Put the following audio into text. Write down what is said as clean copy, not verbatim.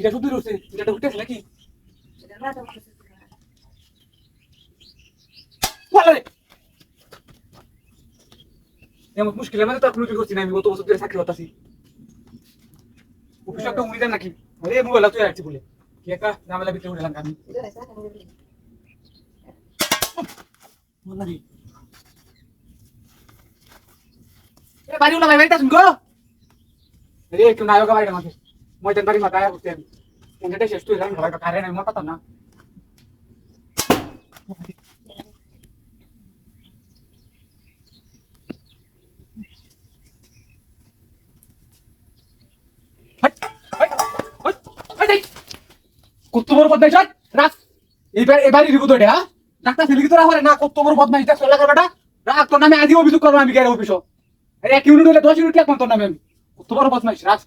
এটা শুধু রয়েছে এটা উঠতেছে নাকি এমন মুশকিলের মধ্যে তো আর কোনো করছি না আমি গত বছর ধরে চাকরি করতেছি অফিসে একটা উড়ি দেন নাকি আরে মোবাইল তুই আসছি বলে কি একটা ঝামেলা ভিতরে উঠলাম আমি বাড়ি উলা ভাই বাড়িটা শুনগো রে একটু নায়ক বাড়িটা মাঝে ময়দান বাড়ি মাথায় করতে আমি কোনটা শেষ তুই জানি ভালো কারে নাই মোটা তো না কত বড় বদমাইশ রাখ এবারই দিব তো এটা ডাক্তার ছেলে কি তোরা হরে না কত বড় বদমাইশ দেখ চলা করবাটা রাখ তোর নামে আজই অভিযোগ করবো আমি গেলে অফিসও 1 ইউনিট হলে 10 ইউনিট লাগবে তোর নামে আমি কত বড় বদমাইশ রাখ